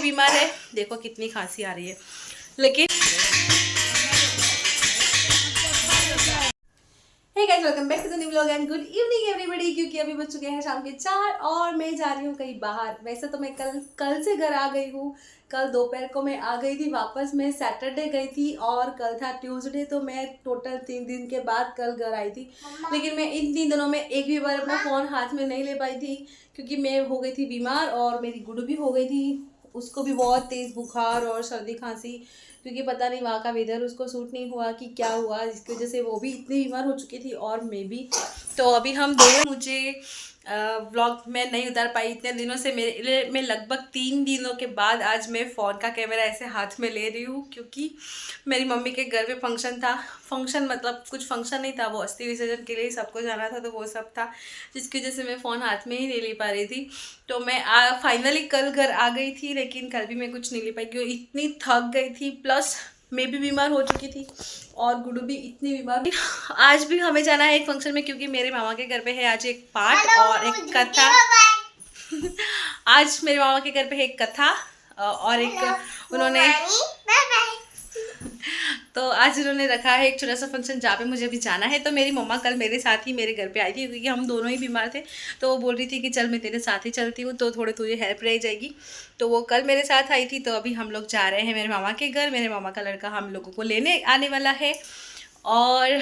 बीमार है, देखो कितनी खांसी आ रही है। लेकिन hey guys, welcome back to the new vlog and good evening everybody. क्योंकि अभी बज चुके हैं शाम के 4 और मैं जा रही हूँ कहीं बाहर। वैसे तो मैं कल से घर आ गई हूँ। कल दोपहर को मैं आ गई थी वापस। मैं सैटरडे गई थी और कल था ट्यूसडे, तो मैं टोटल 3 दिन के बाद कल घर आई थी। लेकिन मैं इन 3 दिनों में एक भी बार अपना फ़ोन हाथ में नहीं ले पाई थी, क्योंकि मैं हो गई थी बीमार और मेरी गुड्डू भी हो गई थी। उसको भी बहुत तेज़ बुखार और सर्दी खांसी, क्योंकि पता नहीं वहाँ का वेदर उसको सूट नहीं हुआ कि क्या हुआ, जिसकी वजह से वो भी इतनी बीमार हो चुकी थी और मैं भी। तो अभी हम दोनों, मुझे व्लॉग में नहीं उतार पाई इतने दिनों से। मैं लगभग 3 दिनों के बाद आज मैं फ़ोन का कैमरा ऐसे हाथ में ले रही हूँ, क्योंकि मेरी मम्मी के घर पे फंक्शन था। फंक्शन मतलब कुछ फंक्शन नहीं था, वो अस्थि विसर्जन के लिए सबको जाना था, तो वो सब था, जिसकी वजह से मैं फ़ोन हाथ में ही नहीं ले पा रही थी। तो मैं फाइनली कल घर आ गई थी, लेकिन कल भी मैं कुछ नहीं ले पाई क्योंकि इतनी थक गई थी। प्लस मैं भी बीमार हो चुकी थी और गुड्डू भी इतनी बीमार हुई। आज भी हमें जाना है एक फंक्शन में, क्योंकि मेरे मामा के घर पे है आज एक पाठ और एक कथा। आज मेरे मामा के घर पे है एक कथा और एक उन्होंने तो आज उन्होंने रखा है एक छोटा सा फंक्शन, जहाँ पे मुझे भी जाना है। तो मेरी मम्मा कल मेरे साथ ही मेरे घर पे आई थी, क्योंकि हम दोनों ही बीमार थे। तो वो बोल रही थी कि चल मैं तेरे साथ ही चलती हूँ, तो थोड़े तुझे हेल्प रह जाएगी। तो वो कल मेरे साथ आई थी। तो अभी हम लोग जा रहे हैं मेरे मामा के घर। मेरे मामा का लड़का हम लोगों को लेने आने वाला है। और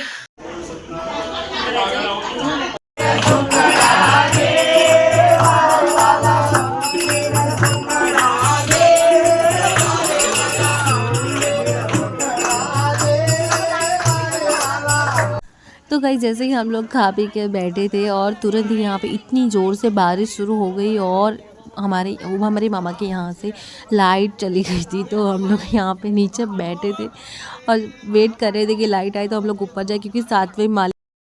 तो गाइस, जैसे ही हम लोग खा पी के बैठे थे और तुरंत ही यहाँ पे इतनी ज़ोर से बारिश शुरू हो गई और हमारे मामा के यहाँ से लाइट चली गई थी। तो हम लोग यहाँ पे नीचे बैठे थे और वेट कर रहे थे कि लाइट आए तो हम लोग ऊपर जाए, क्योंकि 7वें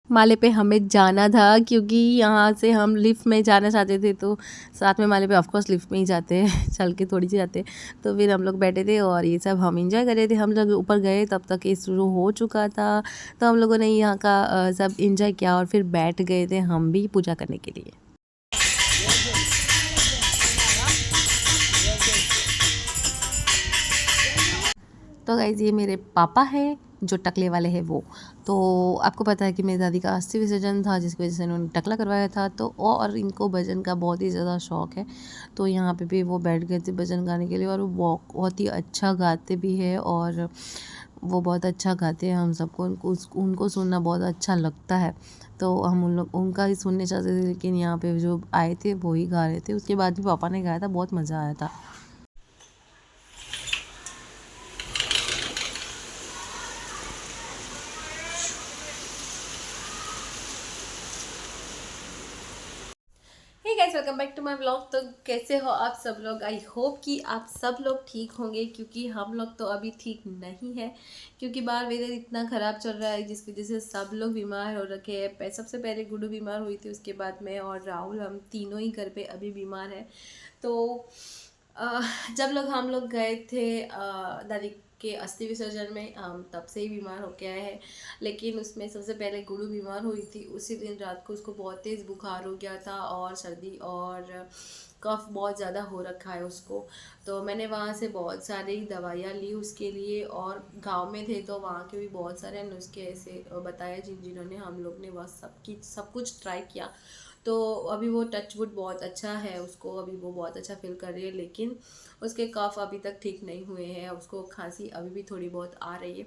माले पे हमें जाना था। क्योंकि यहाँ से हम लिफ्ट में जाना चाहते थे, तो 7वें माले पे ऑफकोर्स लिफ्ट में ही जाते हैं, चल के थोड़ी सी जाते हैं। तो फिर हम लोग बैठे थे और ये सब हम इंजॉय कर रहे थे। हम लोग ऊपर गए तब तक ये शुरू हो चुका था, तो हम लोगों ने यहाँ का सब इंजॉय किया और फिर बैठ गए थे हम भी पूजा करने के लिए। तो गाइज़, ये मेरे पापा हैं जो टकले वाले हैं वो। तो आपको पता है कि मेरी दादी का अस्थि विसर्जन था, जिसकी वजह से इन्होंने टकला करवाया था। तो और इनको भजन का बहुत ही ज़्यादा शौक़ है। तो यहाँ पे भी वो बैठ गए थे भजन गाने के लिए, और वो बहुत ही अच्छा गाते भी है और वो बहुत अच्छा गाते हैं। हम सबको उनको सुनना बहुत अच्छा लगता है। तो हम उनका ही सुनने चाहते थे, लेकिन यहाँ पे जो आए थे वो ही गा रहे थे। उसके बाद भी पापा ने गाया था, बहुत मज़ा आया था। Hey guys, welcome back to my vlog. तो कैसे हो आप सब लोग? आई होप कि आप सब लोग ठीक होंगे, क्योंकि हम लोग तो अभी ठीक नहीं है, क्योंकि बाहर वेदर इतना ख़राब चल रहा है, जिसकी वजह से सब लोग बीमार हो रखे हैं। सबसे पहले गुड्डू बीमार हुई थी, उसके बाद मैं और राहुल, हम तीनों ही घर पे अभी बीमार हैं। तो जब हम लोग गए थे दादी के अस्थि विसर्जन में, हम तब से ही बीमार हो के आए हैं। लेकिन उसमें सबसे पहले गुड्डू बीमार हुई थी। उसी दिन रात को उसको बहुत तेज़ बुखार हो गया था और सर्दी और कफ़ बहुत ज़्यादा हो रखा है उसको। तो मैंने वहाँ से बहुत सारी दवाइयाँ ली उसके लिए, और गांव में थे तो वहाँ के भी बहुत सारे नुस्खे ऐसे बताए जिन्होंने हम लोग ने वह सब कुछ ट्राई किया। तो अभी वो टच वुड बहुत अच्छा है उसको, अभी वो बहुत अच्छा फील कर रही है। लेकिन उसके कफ अभी तक ठीक नहीं हुए हैं, उसको खांसी अभी भी थोड़ी बहुत आ रही है।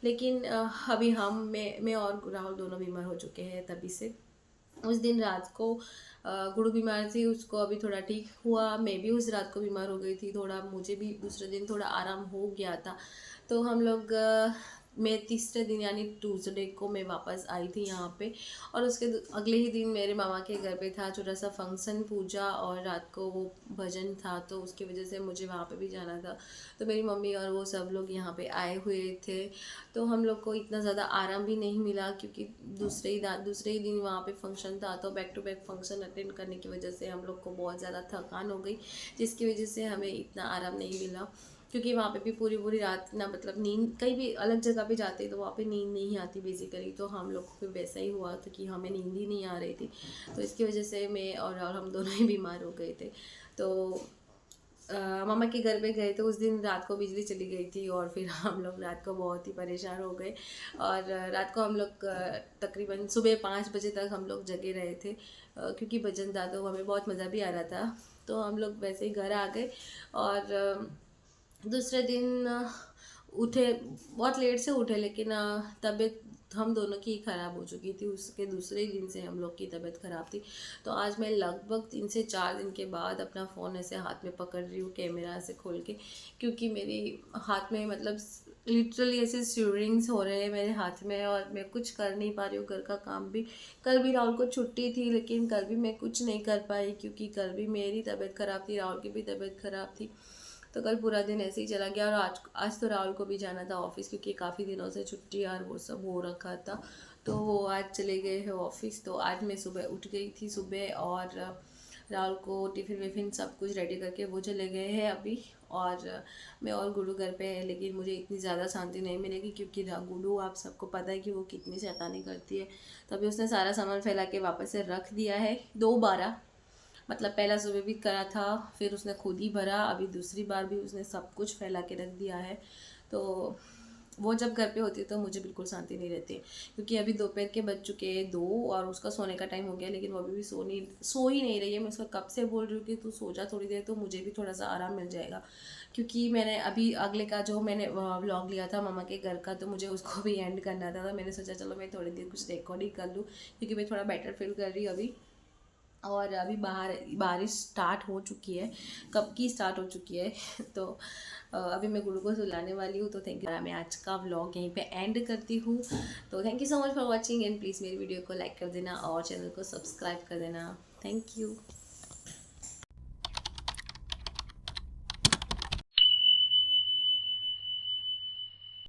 लेकिन अभी मैं और राहुल दोनों बीमार हो चुके हैं तभी से। उस दिन रात को गुड्डू बीमार थी, उसको अभी थोड़ा ठीक हुआ। मैं भी उस रात को बीमार हो गई थी थोड़ा, मुझे भी दूसरे दिन थोड़ा आराम हो गया था। तो हम लोग मैं तीसरे दिन यानी ट्यूसडे को मैं वापस आई थी यहाँ पे। और उसके अगले ही दिन मेरे मामा के घर पे था छोटा सा फंक्शन, पूजा, और रात को वो भजन था, तो उसकी वजह से मुझे वहाँ पे भी जाना था। तो मेरी मम्मी और वो सब लोग यहाँ पे आए हुए थे। तो हम लोग को इतना ज़्यादा आराम भी नहीं मिला, क्योंकि दूसरे ही दिन वहाँ पे फंक्शन था। तो back to back function attend करने की वजह से हम लोग को बहुत ज़्यादा थकान हो गई, जिसकी वजह से हमें इतना आराम नहीं मिला। क्योंकि वहाँ पे भी पूरी रात ना, मतलब नींद, कहीं भी अलग जगह पे जाते तो वहाँ पे नींद नहीं आती बेसिकली। तो हम लोग को वैसा ही हुआ था कि हमें नींद ही नहीं आ रही थी। तो इसकी वजह से मैं और हम दोनों ही बीमार हो गए थे। तो मामा के घर पे गए तो उस दिन रात को बिजली चली गई थी और फिर हम लोग रात को बहुत ही परेशान हो गए। और रात को हम लोग तकरीबन सुबह 5 बजे तक हम लोग जगे रहे थे, क्योंकि भजन था तो हमें बहुत मज़ा भी आ रहा था। तो हम लोग वैसे ही घर आ गए और दूसरे दिन उठे, बहुत लेट से उठे, लेकिन तबीयत हम दोनों की ख़राब हो चुकी थी। उसके दूसरे दिन से हम लोग की तबीयत ख़राब थी। तो आज मैं लगभग 3 से 4 दिन के बाद अपना फ़ोन ऐसे हाथ में पकड़ रही हूँ कैमरा से खोल के, क्योंकि मेरी हाथ में मतलब लिटरली ऐसे स्वेरिंग्स हो रहे हैं मेरे हाथ में और मैं कुछ कर नहीं पा रही हूँ। घर का काम भी, कल भी राहुल को छुट्टी थी लेकिन कल भी मैं कुछ नहीं कर पाई, क्योंकि कल भी मेरी तबीयत ख़राब थी, राहुल की भी तबीयत ख़राब थी। तो कल पूरा दिन ऐसे ही चला गया। और आज तो राहुल को भी जाना था ऑफिस, क्योंकि काफ़ी दिनों से छुट्टी और वो सब हो रखा था, तो वो आज चले गए हैं ऑफिस। तो आज मैं सुबह उठ गई थी सुबह, और राहुल को टिफ़िन विफ़िन सब कुछ रेडी करके वो चले गए हैं अभी। और मैं और गुडू घर पे है, लेकिन मुझे इतनी ज़्यादा शांति नहीं मिलेगी, क्योंकि गुडू आप सबको पता है कि वो कितनी शैतानी करती है। तो अभी उसने सारा सामान फैला के वापस से रख दिया है 2 बार, मतलब पहला सुबह भी करा था, फिर उसने खुद ही भरा, अभी दूसरी बार भी उसने सब कुछ फैला के रख दिया है। तो वो जब घर पे होती है तो मुझे बिल्कुल शांति नहीं रहती, क्योंकि अभी दोपहर के बज चुके हैं 2 और उसका सोने का टाइम हो गया, लेकिन वो अभी भी सो ही नहीं रही है। मैं उसको कब से बोल रही हूँ कि तू सो जा थोड़ी देर, तो मुझे भी थोड़ा सा आराम मिल जाएगा। क्योंकि मैंने अभी अगले का जो मैंने व्लॉग लिया था मामा के घर का, तो मुझे उसको भी एंड करना था। तो मैंने सोचा चलो मैं थोड़ी देर कुछ रिकॉर्डिंग कर लूँ, क्योंकि मैं थोड़ा बेटर फील कर रही हूँ अभी। और अभी बाहर बारिश स्टार्ट हो चुकी है, कब की स्टार्ट हो चुकी है। तो अभी मैं गुरु को सुलाने वाली हूँ। तो थैंक यू, मैं आज का व्लॉग यहीं पे एंड करती हूँ। तो thank you so much for watching, and please मेरी वीडियो को लाइक कर देना और चैनल को सब्सक्राइब कर देना। Thank you.